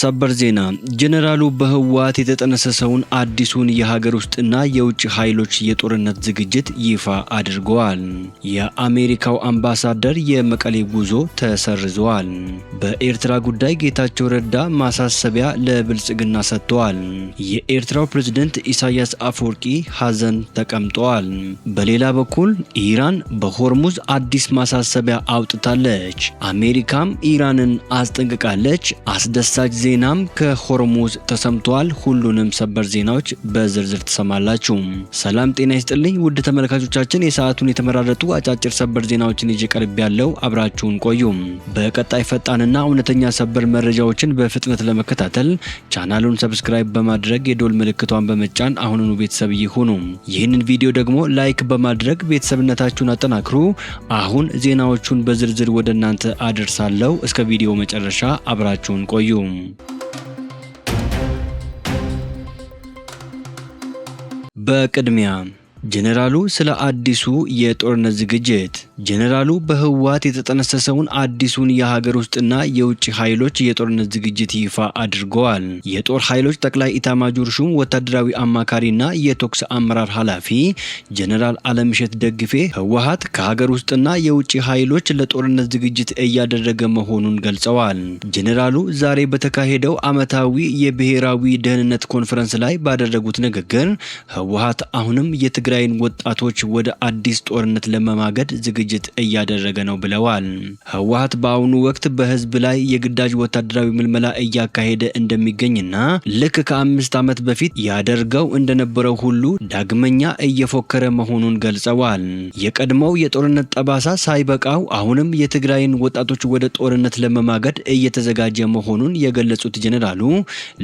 ሰበር ዜና ጀነራሉ በህወሓት የተጠነሰሰውን አዲሱን የሀገር ውስጥና የውጭ ኃይሎች የጦርነት ዝግጅት ይፋ አድርገዋል። የአሜሪካው አምባሳደር የመቀሌ ጉዞ ተሰርዟል። በኤርትራ ጉዳይ ጌታቸው ረዳ ማሳሰቢያ ለብልጽግና ሰጥተዋል። የኤርትራው ፕሬዝዳንት ኢሳያስ አፈወርቂ ሐዘን ተቀምጠዋል። በሌላ በኩል ኢራን በሆርሙዝ አዲስ ማሳሰቢያ አውጥታለች። አሜሪካም ኢራንን አስጠንቅቃለች። አስደሳች ዜናም ከሆርሙዝ ተሰምቷል። ሁሉንም ሰበር ዜናዎች በዝርዝር ተሰማላችሁ። ሰላም ጤና ይስጥልኝ ውድ ተመልካቾቻችን፣ የሰዓቱን የተመራረጡ አጫጭር ሰበር ዜናዎችን ይዤ ቀርብ ያለው አብራችሁን ቆዩ። በቀጣይ ፈጣንና እውነተኛ ሰበር መረጃዎችን በፍጥነት ለመከታተል ቻናሉን ሰብስክራይብ በማድረግ የዶል ምልክቷን በመጫን አሁኑኑ ቤተሰብ ይሁኑ። ይህንን ቪዲዮ ደግሞ ላይክ በማድረግ ቤተሰብነታችሁን አጠናክሩ። አሁን ዜናዎቹን በዝርዝር ወደ እናንተ አደርሳለሁ። እስከ ቪዲዮ መጨረሻ አብራችሁን ቆዩ። በቅድሚያ ጀነራሉ ስለ አዲሱ የጦርነት ዝግጅት። ጀነራሉ በህወሓት የተጠነሰሰውን አዲሱን የሀገር ውስጥና የውጭ ኃይሎች የጦርነት ዝግጅት ይፋ አድርገዋል። የጦር ኃይሎች ጠቅላይ ኢታማጆር ሹም ወታደራዊ አማካሪና የቶክስ አመራር ኃላፊ ጀነራል አለምሸት ደግፌ ህወሓት ከሀገር ውስጥና የውጭ ኃይሎች ለጦርነት ዝግጅት እያደረገ መሆኑን ገልጸዋል። ጀነራሉ ዛሬ በተካሄደው ዓመታዊ የብሔራዊ ደህንነት ኮንፈረንስ ላይ ባደረጉት ንግግር ህወሓት አሁንም የትግራይን ወጣቶች ወደ አዲስ ጦርነት ለመማገድ ዝግጅት እያደረገ ነው ብለዋል። ህወሓት በአሁኑ ወቅት በህዝብ ላይ የግዳጅ ወታደራዊ ምልመላ እያካሄደ እንደሚገኝና ልክ ከ5 ዓመት በፊት ያደርገው እንደነበረው ሁሉ ዳግመኛ እየፎከረ መሆኑን ገልጸዋል። የቀድሞው የጦርነት ጠባሳ ሳይበቃው አሁንም የትግራይን ወጣቶች ወደ ጦርነት ለመማገድ እየተዘጋጀ መሆኑን የገለጹት ጀነራሉ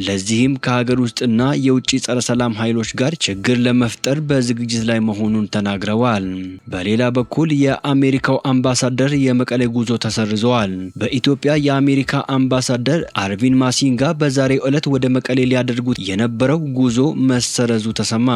ለዚህም ከሀገር ውስጥና የውጭ ጸረ ሰላም ኃይሎች ጋር ችግር ለመፍጠር በዝግጅት ላይ መሆኑን ተናግረዋል። በሌላ በኩል የአሜሪካው አምባሳደር የመቀሌ ጉዞ ተሰርዘዋል። በኢትዮጵያ የአሜሪካ አምባሳደር አርቪን ማሲንጋ በዛሬው ዕለት ወደ መቀሌ ሊያደርጉት የነበረው ጉዞ መሰረዙ ተሰማ።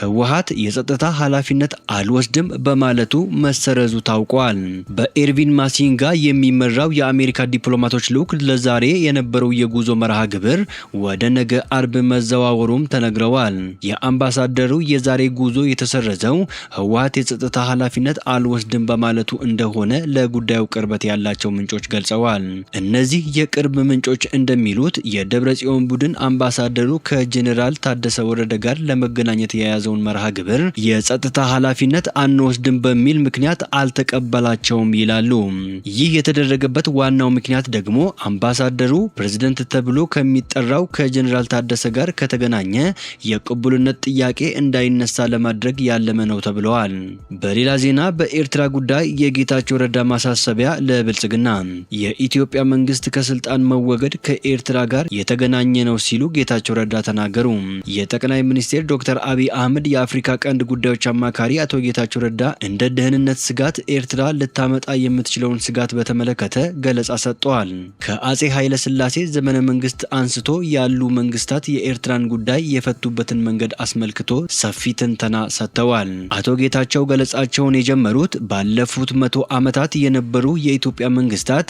ህወሓት የጸጥታ ኃላፊነት አልወስድም በማለቱ መሰረዙ ታውቋል። በኤርቪን ማሲንጋ የሚመራው የአሜሪካ ዲፕሎማቶች ልዑክ ለዛሬ የነበረው የጉዞ መርሃ ግብር ወደ ነገ አርብ መዘዋወሩም ተነግረዋል። የአምባሳደሩ የዛሬ ጉዞ የተሰረዘው ህወሓት የጸጥታ ኃላፊነት አልወስድም በማለቱ እንደሆነ ለጉዳዩ ቅርበት ያላቸው ምንጮች ገልጸዋል። እነዚህ የቅርብ ምንጮች እንደሚሉት የደብረጽዮን ቡድን አምባሳደሩ ከጄኔራል ታደሰ ወረደ ጋር ለመገናኘት የያዘውን መርሃ ግብር የጸጥታ ኃላፊነት አንወስድም በሚል ምክንያት አልተቀበላቸውም ይላሉ። ይህ የተደረገበት ዋናው ምክንያት ደግሞ አምባሳደሩ ፕሬዝዳንት ተብሎ ከሚጠራው ከጄኔራል ታደሰ ጋር ከተገናኘ የቅቡልነት ጥያቄ እንዳይነሳ ለማድረግ ያለመ ነው ተብለዋል። በሌላ ዜና በኤርትራ ጉዳይ የጌታቸው ረዳ ማሳሰቢያ ለብልጽግና። የኢትዮጵያ መንግስት ከስልጣን መወገድ ከኤርትራ ጋር የተገናኘ ነው ሲሉ ጌታቸው ረዳ ተናገሩ። የጠቅላይ ሚኒስትር ዶክተር አብይ አህመድ የአፍሪካ ቀንድ ጉዳዮች አማካሪ አቶ ጌታቸው ረዳ እንደ ደህንነት ስጋት ኤርትራ ልታመጣ የምትችለውን ስጋት በተመለከተ ገለጻ ሰጥተዋል። ከአጼ ኃይለ ሥላሴ ዘመነ መንግስት አንስቶ ያሉ መንግስታት የኤርትራን ጉዳይ የፈቱበትን መንገድ አስመልክቶ ሰፊ ትንተና ሰጥተዋል። አቶ ጌታቸው ገለጻቸውን የጀመሩት ባለፉት 100 ዓመታት የነበሩ የኢትዮጵያ መንግስታት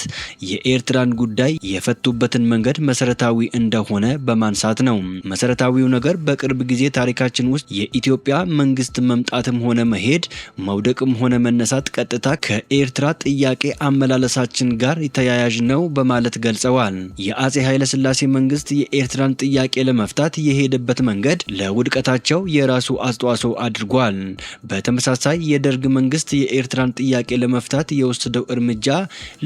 የኤርትራን ጉዳይ የፈቱበትን መንገድ መሰረታዊ እንደሆነ በማንሳት ነው። መሰረታዊው ነገር በቅርብ ጊዜ ታሪካችን ውስጥ የኢትዮጵያ መንግስት መምጣትም ሆነ መሄድ፣ መውደቅም ሆነ መነሳት ቀጥታ ከኤርትራ ጥያቄ አመላለሳችን ጋር ተያያዥ ነው በማለት ገልጸዋል። የአጼ ኃይለ ሥላሴ መንግስት የኤርትራን ጥያቄ ለመፍታት የሄደበት መንገድ ለውድቀታቸው የራሱ አስተዋጽኦ አድርጓል። በተመሳሳይ የደርግ መንግስት የኤርትራን ጥያቄ ለመፍታት የወሰደው እርምጃ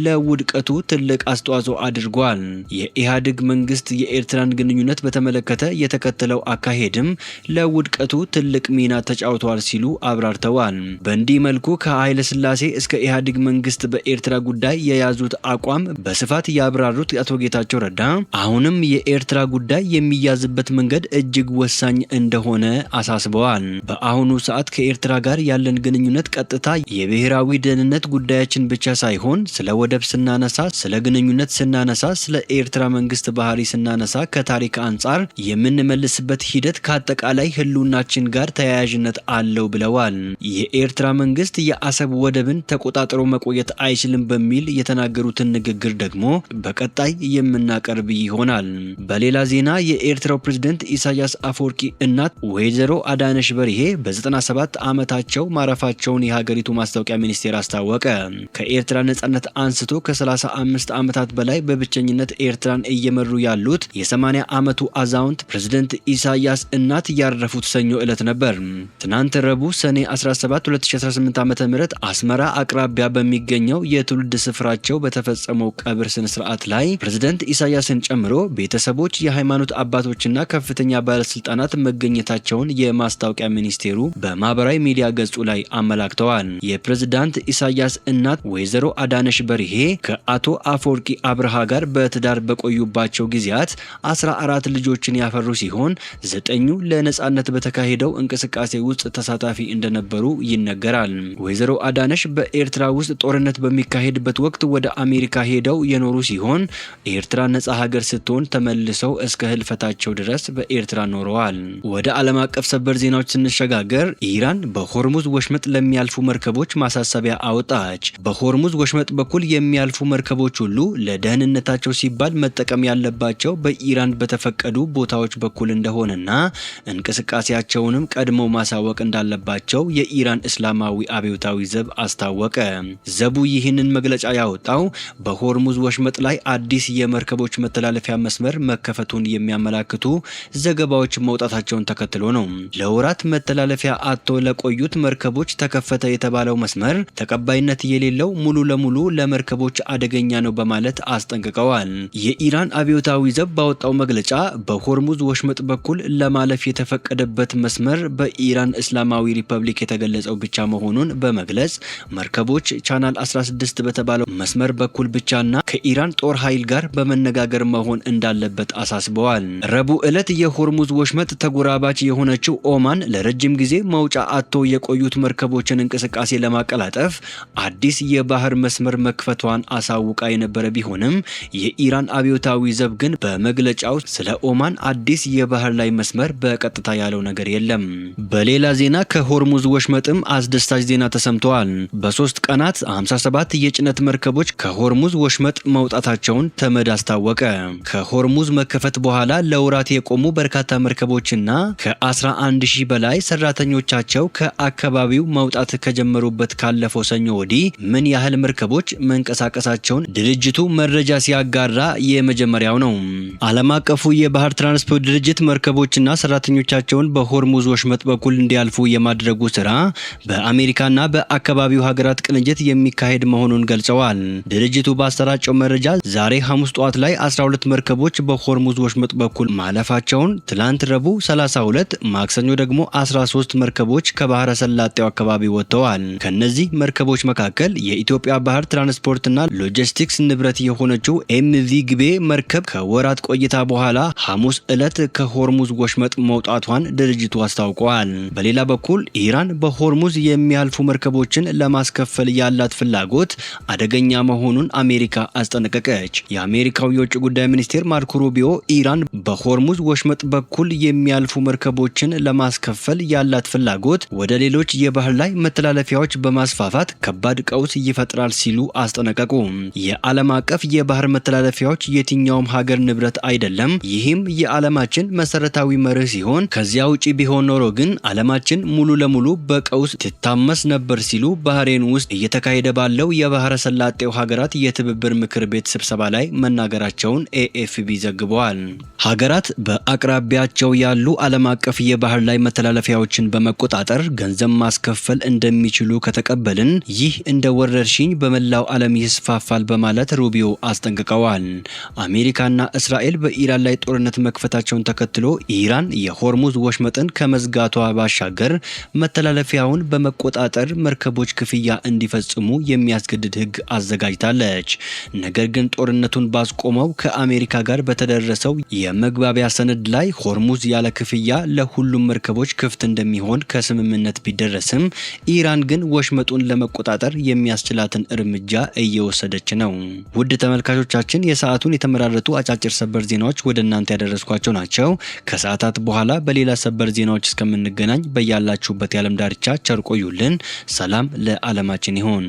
ለውድቀቱ ትልቅ አስተዋጽኦ አድርጓል። የኢህአዴግ መንግስት የኤርትራን ግንኙነት በተመለከተ የተከተለው አካሄድም ለውድቀቱ ትልቅ ሚና ተጫውተዋል ሲሉ አብራርተዋል። በእንዲህ መልኩ ከኃይለ ሥላሴ እስከ ኢህአዴግ መንግስት በኤርትራ ጉዳይ የያዙት አቋም በስፋት ያብራሩት አቶ ጌታቸው ረዳ አሁንም የኤርትራ ጉዳይ የሚያዝበት መንገድ እጅግ ወሳኝ እንደሆነ አሳስበዋል። በአሁኑ ሰዓት ከኤርትራ ጋር ያለን ግንኙነት ቀጥታ የብሔራዊ ብሔራዊ ደህንነት ጉዳያችን ብቻ ሳይሆን ስለ ወደብ ስናነሳ፣ ስለ ግንኙነት ስናነሳ፣ ስለ ኤርትራ መንግስት ባህሪ ስናነሳ ከታሪክ አንጻር የምንመልስበት ሂደት ከአጠቃላይ ህልውናችን ጋር ተያያዥነት አለው ብለዋል። የኤርትራ መንግስት የአሰብ ወደብን ተቆጣጥሮ መቆየት አይችልም በሚል የተናገሩትን ንግግር ደግሞ በቀጣይ የምናቀርብ ይሆናል። በሌላ ዜና የኤርትራው ፕሬዝዳንት ኢሳያስ አፈወርቂ እናት ወይዘሮ አዳነሽ በርሄ በ97 ዓመታቸው ማረፋቸውን የሀገሪቱ ማስታወቂያ ሚኒስቴር አስታወቀ። ከኤርትራ ነጻነት አንስቶ ከ35 ዓመታት በላይ በብቸኝነት ኤርትራን እየመሩ ያሉት የ80 ዓመቱ አዛውንት ፕሬዝዳንት ኢሳያስ እናት ያረፉት ሰኞ ዕለት ነበር። ትናንት ረቡዕ ሰኔ 17 2018 ዓ.ም አስመራ አቅራቢያ በሚገኘው የትውልድ ስፍራቸው በተፈጸመው ቀብር ስነ ስርዓት ላይ ፕሬዝዳንት ኢሳያስን ጨምሮ ቤተሰቦች፣ የሃይማኖት አባቶችና ከፍተኛ ባለስልጣናት መገኘታቸውን የማስታወቂያ ሚኒስቴሩ በማህበራዊ ሚዲያ ገጹ ላይ አመላክተዋል። የፕሬዝዳንት ኢሳያስ እናት ወይዘሮ አዳነሽ በርሄ ከአቶ አፈወርቂ አብርሃ ጋር በትዳር በቆዩባቸው ጊዜያት 14 ልጆችን ያፈሩ ሲሆን 9ኙ ለነጻነት በተካሄደው እንቅስቃሴ ውስጥ ተሳታፊ እንደነበሩ ይነገራል። ወይዘሮ አዳነሽ በኤርትራ ውስጥ ጦርነት በሚካሄድበት ወቅት ወደ አሜሪካ ሄደው የኖሩ ሲሆን ኤርትራ ነጻ ሀገር ስትሆን ተመልሰው እስከ ህልፈታቸው ድረስ በኤርትራ ኖረዋል። ወደ ዓለም አቀፍ ሰበር ዜናዎች ስንሸጋገር ኢራን በሆርሙዝ ወሽመጥ ለሚያልፉ መርከቦች ማሳሰቢያ አወጣች። በሆርሙዝ ወሽመጥ በኩል የሚያልፉ መርከቦች ሁሉ ለደህንነታቸው ሲባል መጠቀም ያለባቸው በኢራን በተፈቀዱ ቦታዎች በኩል እንደሆነና እንቅስቃሴያቸውንም ቀድመው ማሳወቅ እንዳለባቸው የኢራን እስላማዊ አብዮታዊ ዘብ አስታወቀ። ዘቡ ይህንን መግለጫ ያወጣው በሆርሙዝ ወሽመጥ ላይ አዲስ የመርከቦች መተላለፊያ መስመር መከፈቱን የሚያመላክቱ ዘገባዎች መውጣታቸውን ተከትሎ ነው። ለወራት መተላለፊያ አጥቶ ለቆዩት መርከቦች ተከፈተ የተባለው መስመር ተቀባይነት የሌለው ሙሉ ለሙሉ ለመርከቦች አደገኛ ነው በማለት አስጠንቅቀዋል። የኢራን አብዮታዊ ዘብ ባወጣው መግለጫ በሆርሙዝ ወሽመጥ በኩል ለማለፍ የተፈቀደበት መስመር በኢራን እስላማዊ ሪፐብሊክ የተገለጸው ብቻ መሆኑን በመግለጽ መርከቦች ቻናል 16 በተባለው መስመር በኩል ብቻና ከኢራን ጦር ኃይል ጋር በመነጋገር መሆን እንዳለበት አሳስበዋል። ረቡዕ ዕለት የሆርሙዝ ወሽመጥ ተጎራባች የሆነችው ኦማን ለረጅም ጊዜ መውጫ አጥቶ የቆዩት መርከቦችን እንቅስቃሴ ለማቀላጠፍ አዲስ የባህር መስመር መክፈቷን አሳውቃ የነበረ ቢሆንም የኢራን አብዮታዊ ዘብ ግን በመግለጫው ስለ ኦማን አዲስ የባህር ላይ መስመር በቀጥታ ያለው ነገር የለም። በሌላ ዜና ከሆርሙዝ ወሽመጥም አስደሳች ዜና ተሰምተዋል። በ3 ቀናት 57 የጭነት መርከቦች ከሆርሙዝ ወሽመጥ መውጣታቸውን ተመድ አስታወቀ። ከሆርሙዝ መከፈት በኋላ ለወራት የቆሙ በርካታ መርከቦችና ከ11000 በላይ ሰራተኞቻቸው ከአካባቢው መውጣት ከጀመሩበት ካለፈው ሰኞ ወዲህ ምን ያህል መርከቦች መንቀሳቀሳቸውን ድርጅቱ መረጃ ሲያጋራ የመጀመሪያው ነው። ዓለም አቀፉ የባህር ትራንስፖርት ድርጅት መርከቦችና ሰራተኞቻቸውን በሆርሙዝ ወሽመጥ በኩል እንዲያልፉ የማድረጉ ስራ በአሜሪካና በአካባቢው ሀገራት ቅንጅት የሚካሄድ መሆኑን ገልጸዋል። ድርጅቱ ባሰራጨው መረጃ ዛሬ ሐሙስ ጠዋት ላይ 12 መርከቦች በሆርሙዝ ወሽመጥ በኩል ማለፋቸውን፣ ትላንት ረቡዕ 32፣ ማክሰኞ ደግሞ 13 መርከቦች ከባህረ ሰላጤው አካባቢ ወጥተዋል። ከነዚህ መርከቦች መካከል የኢትዮጵያ ባህር ትራንስፖርትና ሎጂስቲክስ ንብረት የሆነችው ኤምቪ ግቤ መርከብ ከወራት ቆይታ በኋላ ሐሙስ ዕለት ከሆርሙዝ ወሽመጥ መውጣቷን ድርጅቱ አስታውቋል። በሌላ በኩል ኢራን በሆርሙዝ የሚያልፉ መርከቦችን ለማስከፈል ያላት ፍላጎት አደገኛ መሆኑን አሜሪካ አስጠነቀቀች። የአሜሪካው የውጭ ጉዳይ ሚኒስቴር ማርኮ ሩቢዮ ኢራን በሆርሙዝ ወሽመጥ በኩል የሚያልፉ መርከቦችን ለማስከፈል ያላት ፍላጎት ወደ ሌሎች የባህር ላይ መተላለፊያዎች በማስፋፋት ከባድ ቀውስ ይፈጥራል ሲሉ አስጠነቀቁ። የዓለም አቀፍ የባህር መተላለፊያዎች የትኛውም ሀገር ንብረት አይደለም። ይህም የዓለማችን መሰረታዊ መርህ ሲሆን ከዚያ ውጪ ቢሆን ኖሮ ግን ዓለማችን ሙሉ ለሙሉ በቀውስ ትታመስ ነበር ሲሉ ባህሬን ውስጥ እየተካሄደ ባለው የባህረ ሰላጤው ሀገራት የትብብር ምክር ቤት ስብሰባ ላይ መናገራቸውን ኤኤፍቢ ዘግበዋል። ሀገራት በአቅራቢያቸው ያሉ ዓለም አቀፍ የባህር ላይ መተላለፊያዎችን በመቆጣጠር ገንዘብ ማስከፈል እንደሚችሉ ከተቀበልን ይህ እንደ ወረርሽኝ በመላው ዓለም ይስፋፋል በማለት ሩቢዮ አስጠንቅቀዋል። አሜሪካና እስራኤል በኢራን ላይ ጦርነት መክፈታቸውን ተከትሎ ኢራን የሆርሙዝ ወሽመጥን ከመዝጋቷ ባሻገር መተላለፊያውን በመቆጣጠር መርከቦች ክፍያ እንዲፈጽሙ የሚያስገድድ ሕግ አዘጋጅታለች። ነገር ግን ጦርነቱን ባስቆመው ከአሜሪካ ጋር በተደረሰው የመግባቢያ ሰነድ ላይ ሆርሙዝ ያለ ክፍያ ለሁሉም መርከቦች ክፍት እንደሚሆን ከስምምነት ቢደረስም ኢራን ግን ወሽመጡ መቀመጡን ለመቆጣጠር የሚያስችላትን እርምጃ እየወሰደች ነው። ውድ ተመልካቾቻችን የሰዓቱን የተመራረጡ አጫጭር ሰበር ዜናዎች ወደ እናንተ ያደረስኳቸው ናቸው። ከሰዓታት በኋላ በሌላ ሰበር ዜናዎች እስከምንገናኝ በያላችሁበት የዓለም ዳርቻ ቸር ቆዩልን። ሰላም ለዓለማችን ይሁን።